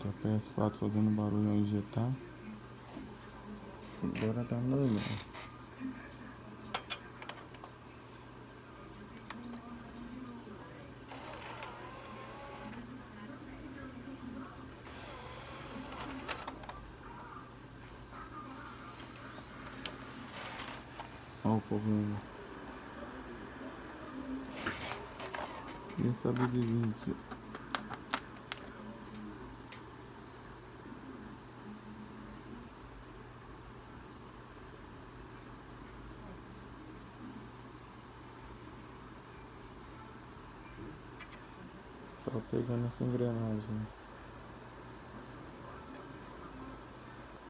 Já PS4 fazendo barulho onde já tá. Agora tá normal. Olha o povo indo. Nem sabe de 20. Tá pegando essa engrenagem.